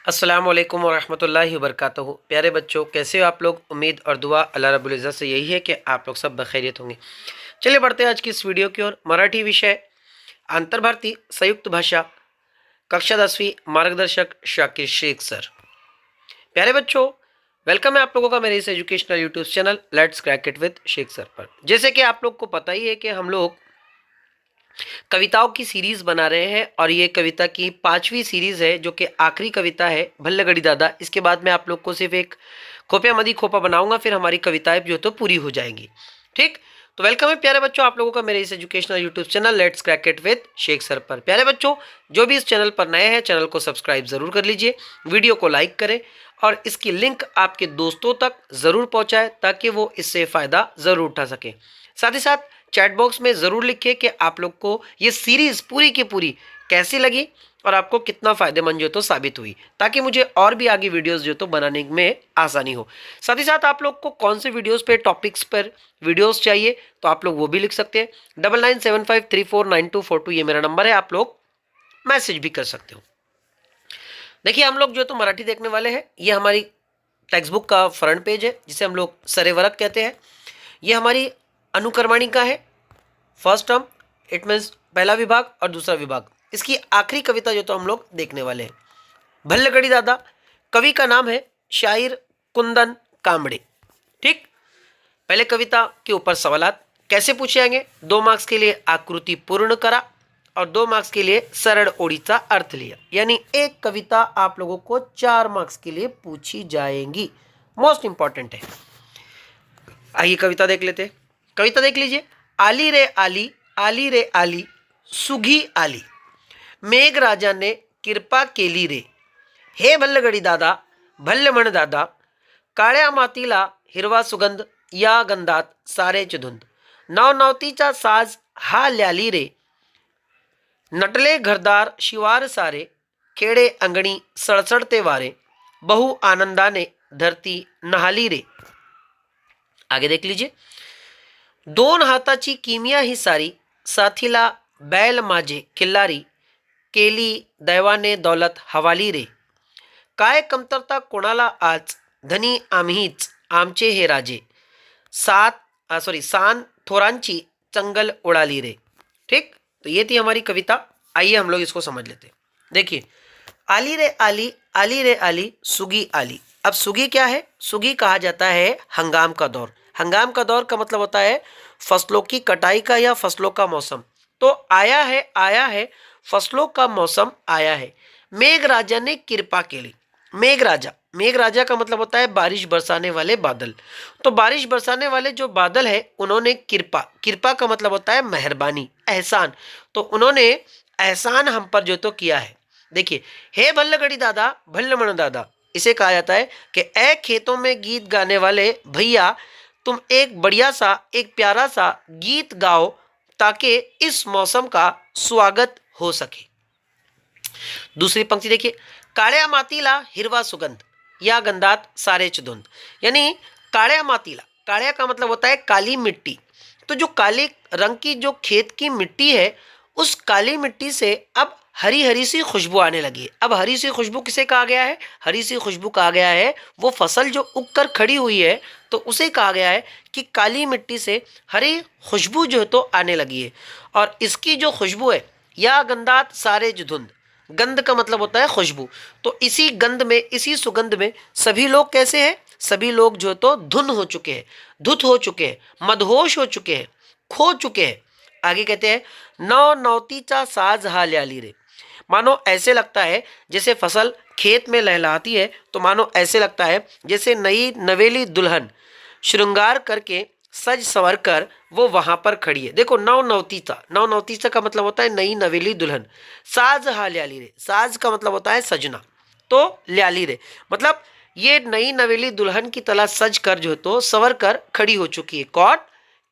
अस्सलाम वालेकुम वरहमतुल्लाहि वबरकातुहू। प्यारे बच्चों, कैसे हो आप लोग? उम्मीद और दुआ अल्लाह रब्बुल इज़्ज़त से यही है कि आप लोग सब बखैरियत होंगे। चलिए बढ़ते हैं आज की इस वीडियो की ओर। मराठी विषय अंतर्भारती संयुक्त भाषा, कक्षा 10वीं, मार्गदर्शक शाकिर शेख सर। प्यारे बच्चों, वेलकम है आप लोगों का मेरे इस educational YouTube channel let's crack it with Shaikh sir पर। जैसे कि आप लोग को पता ही है कि हम लोग कविताओं की सीरीज बना रहे हैं और ये कविता की 5वीं सीरीज है, जो कि आखिरी कविता है भल्लगड़ी दादा। इसके बाद मैं आप लोग को सिर्फ एक खोपया मदी खोपा बनाऊंगा, फिर हमारी कविताएं जो तो पूरी हो जाएंगी। ठीक, तो वेलकम है प्यारे बच्चों आप लोगों का मेरे इस educational YouTube channel let's crack it with Shaikh sir पर। प्यारे बच्चों, जो भी इस चैनल पर नए हैं, चैनल को सब्सक्राइब जरूर कर लीजिए, वीडियो को लाइक करें और इसकी लिंक आपके दोस्तों तक जरूर पहुंचाएं ताकि वो इससे फायदा जरूर उठा सके। साथ ही साथ चैट बॉक्स में ज़रूर लिखिए कि आप लोग को ये सीरीज़ पूरी की पूरी कैसी लगी और आपको कितना फ़ायदेमंद जो तो साबित हुई, ताकि मुझे और भी आगे वीडियोस जो तो बनाने में आसानी हो। साथ ही साथ आप लोग को कौन से वीडियोस पे, टॉपिक्स पर वीडियोस चाहिए तो आप लोग वो भी लिख सकते हैं। 9975349242 ये मेरा नंबर है, आप लोग मैसेज भी कर सकते हो। देखिए, हम लोग जो तो मराठी देखने वाले हैं। ये हमारी टेक्स्ट बुक का फ्रंट पेज है, जिसे हम लोग सरेवरक कहते हैं। ये हमारी अनुक्रमणिका का है, फर्स्ट टर्म, इट मीन्स पहला विभाग और दूसरा विभाग। इसकी आखिरी कविता जो तो हम लोग देखने वाले हैं, भल्लगड़ी दादा। कवि का नाम है शायर कुंदन कामड़े। ठीक, पहले कविता के ऊपर सवालात कैसे पूछे जाएंगे? 2 मार्क्स के लिए आकृति पूर्ण करा और 2 मार्क्स के लिए सरल ओडिचा अर्थ लिया। यानी एक कविता आप लोगों को 4 मार्क्स के लिए पूछी जाएंगी, मोस्ट इंपॉर्टेंट है। आइए कविता देख लेते हैं। कविता देख लीजिए। आली रे आली, आली रे आली, सुगी आली, मेघ राजा ने कृपा केली रे, हे भल्लगडी दादा, भल्लमण दादा, काळ्या मातीला हिरवा सुगंध, या गंधात सारेच धुंद, नवनवतीचा साज हा ल्याली रे, नटले घरदार शिवार सारे, खेडे अंगणी सळसळते वारे, बहु आनंदाने धरती नहाली रे। आगे देख लीजिए। 2 हाताची किमिया ही सारी, साथीला बैल माझे किल्लारी, केली दैवाने दौलत हवाली रे, काय कमतरता कोणाला आज, धनी आम्हीच आमचे हे राजे, सान थोरांची चंगल उड़ाली रे। ठीक, तो ये थी हमारी कविता। आइए हम लोग इसको समझ लेते हैं। देखिए, आली रे आली, आली रे आली, सुगी आली। अब सुगी क्या है? सुगी कहा जाता है हंगाम का दौर। हंगाम का दौर का मतलब होता है फसलों की कटाई का या फसलों का मौसम। तो आया है फसलों का मौसम आया है। मेघ राजा ने कृपा के लिए, मेघ राजा का मतलब होता है बारिश बरसाने वाले बादल। तो बारिश बरसाने वाले जो बादल है, उन्होंने कृपा का मतलब होता है मेहरबानी, एहसान। तो उन्होंने एहसान हम पर जो तो किया है। देखिए, हे भल्लगड़ी दादा, भल्लमण दादा, इसे कहा जाता है कि ए खेतों में गीत गाने वाले भैया, तुम एक बढ़िया सा, एक प्यारा सा गीत गाओ ताकि इस मौसम का स्वागत हो सके। दूसरी पंक्ति देखिए। काळ्या मातीला हिरवा सुगंध, या गंधात सारेच धुंद। यानी काळ्या मातीला, काळ्या का मतलब होता है काली मिट्टी। तो जो काले रंग की जो खेत की मिट्टी है, उस काली मिट्टी से अब हरी हरी सी खुशबू आने लगी है। अब हरी सी खुशबू किसे कहा गया है? हरी सी खुशबू कहा गया है वो फसल जो उग कर खड़ी हुई है, तो उसे कहा गया है कि काली मिट्टी से हरी खुशबू जो है तो आने लगी है। और इसकी जो खुशबू है, या गंधात सारे धुंध, गंध का मतलब होता है खुशबू। तो इसी गंध में, इसी सुगंध में सभी लोग कैसे हैं? सभी लोग जो तो धुन हो चुके हैं, धुत हो चुके हैं, मदहोश हो चुके हैं, खो चुके हैं। आगे कहते हैं, नौ नौतीचा साज हा ल्याली रे। मानो ऐसे लगता है जैसे फसल खेत में लहलाती है, तो मानो ऐसे लगता है जैसे नई नवेली दुल्हन श्रृंगार करके सज संवर कर वो वहां पर खड़ी है। देखो, नवनवतीचा का मतलब होता है नई नवेली दुल्हन। साज हा ल्याली रे, साज का मतलब होता है सजना, तो ल्याली रे मतलब ये नई नवेली दुल्हन की तरह सज कर जो तो संवर कर खड़ी हो चुकी है। कौन?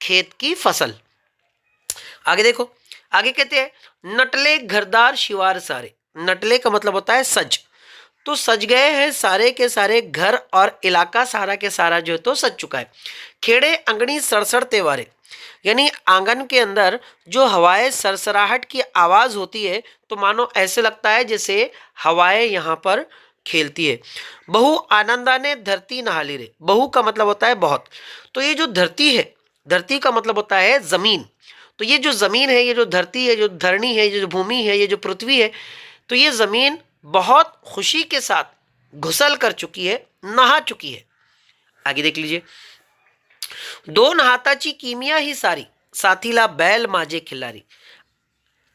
खेत की फसल। आगे देखो, आगे कहते हैं, नटले घरदार शिवार सारे। नटले का मतलब होता है सज। तो सज गए हैं सारे के सारे घर और इलाका सारा के सारा जो है तो सज चुका है। खेड़े अंगनी सड़सड़ते वारे, यानी आंगन के अंदर जो हवाएं सरसराहट की आवाज होती है, तो मानो ऐसे लगता है जैसे हवाएं यहाँ पर खेलती है। बहु आनंदा ने धरती नहाली रे। बहु का मतलब होता है बहुत। तो ये जो धरती है, धरती का मतलब होता है जमीन। तो ये जो जमीन है, ये जो धरती है, जो धरणी है, ये जो भूमि है, ये जो पृथ्वी है, तो ये जमीन बहुत खुशी के साथ घुसल कर चुकी है, नहा चुकी है। आगे देख लीजिए। दोन हाताची किमिया ही सारी, साथीला बैल माजे खिल्लारी,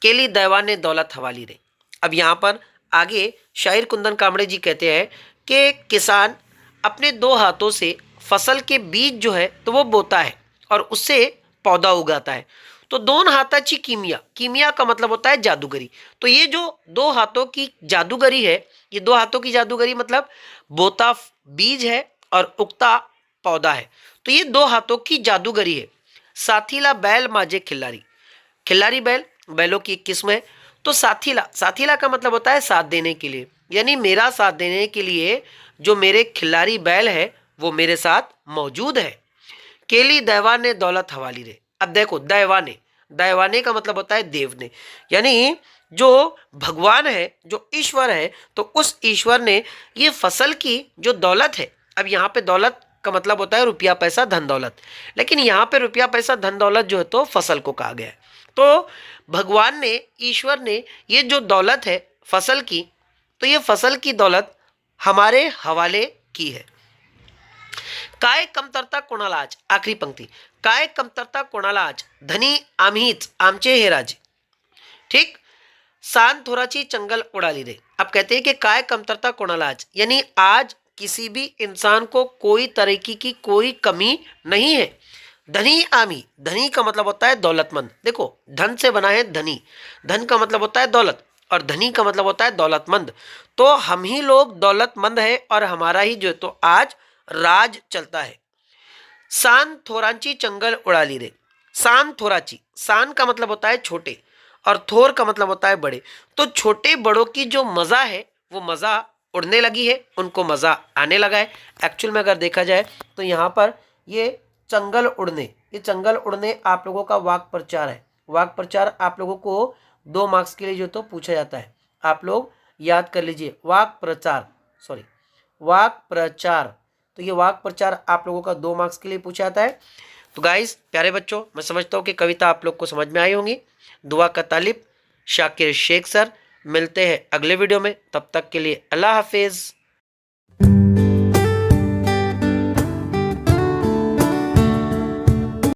केली दैवाने दौलत हवाली रे। अब यहाँ पर आगे शायर कुंदन कामड़े जी कहते हैं कि किसान अपने दो हाथों से फसल के बीज जो है तो वो बोता है और उससे पौधा उगाता है। तो दोन हाथाची कीमिया, कीमिया का मतलब होता है जादूगरी। तो ये जो दो हाथों की जादूगरी है, ये दो हाथों की जादूगरी मतलब बोता बीज है और उगता पौधा है। तो ये दो हाथों की जादूगरी है। साथीला बैल माजे खिल्लारी, खिल्लारी बैल बैलों की एक किस्म है। तो साथीला, साथीला का मतलब होता है साथ देने के लिए, यानी मेरा साथ देने के लिए जो मेरे खिल्लारी बैल है वो मेरे साथ मौजूद है। केली दैवाने दौलत हवाली रे। अब देखो दैवाने, दैवाने का मतलब होता है देव ने, यानी जो भगवान है, जो ईश्वर है, तो उस ईश्वर ने ये फसल की जो दौलत है, अब यहाँ पे दौलत का मतलब होता है रुपया पैसा धन दौलत, लेकिन यहाँ पे रुपया पैसा धन दौलत जो है तो फसल को कहा गया है। तो भगवान ने, ईश्वर ने ये जो दौलत है फसल की, तो ये फसल की दौलत हमारे हवाले की है। काय कमतरता कोणाला आज, आखरी पंक्ति, काय कमतरता कोणाला आज, धनी आम्हीच आमचे हे राजे। ठीक, सान थोराची चंगल उड़ाली रे। अब कहते हैं कि काय कमतरता कोणाला आज, यानी आज किसी भी इंसान को कोई तरीके की कोई कमी नहीं है। धनी आमी, धनी का मतलब होता है दौलतमंद। देखो धन से बना है धनी, धन का मतलब होता है दौलत और धनी का मतलब होता है दौलतमंद। तो हम ही लोग दौलतमंद है और हमारा ही जो है तो आज राज चलता है। सान थोरांची चंगल उड़ाली रे। सान थोराची, सान का मतलब होता है छोटे और थोर का मतलब होता है बड़े। तो छोटे बड़ों की जो मजा है वो मजा उड़ने लगी है, उनको मजा आने लगा है। एक्चुअल में अगर देखा जाए तो यहाँ पर ये चंगल उड़ने, ये चंगल उड़ने आप लोगों का वाक प्रचार है। वाक प्रचार आप लोगों को 2 मार्क्स के लिए जो तो पूछा जाता है, आप लोग याद कर लीजिए। वाक प्रचार, सॉरी वाक प्रचार, तो ये वाक प्रचार आप लोगों का 2 मार्क्स के लिए पूछा जाता है। तो गाइस प्यारे बच्चों, मैं समझता हूँ कि कविता आप लोग को समझ में आई होंगी। दुआ का तालिब, शाकिर शेख सर। मिलते हैं अगले वीडियो में, तब तक के लिए अल्लाह हाफिज़।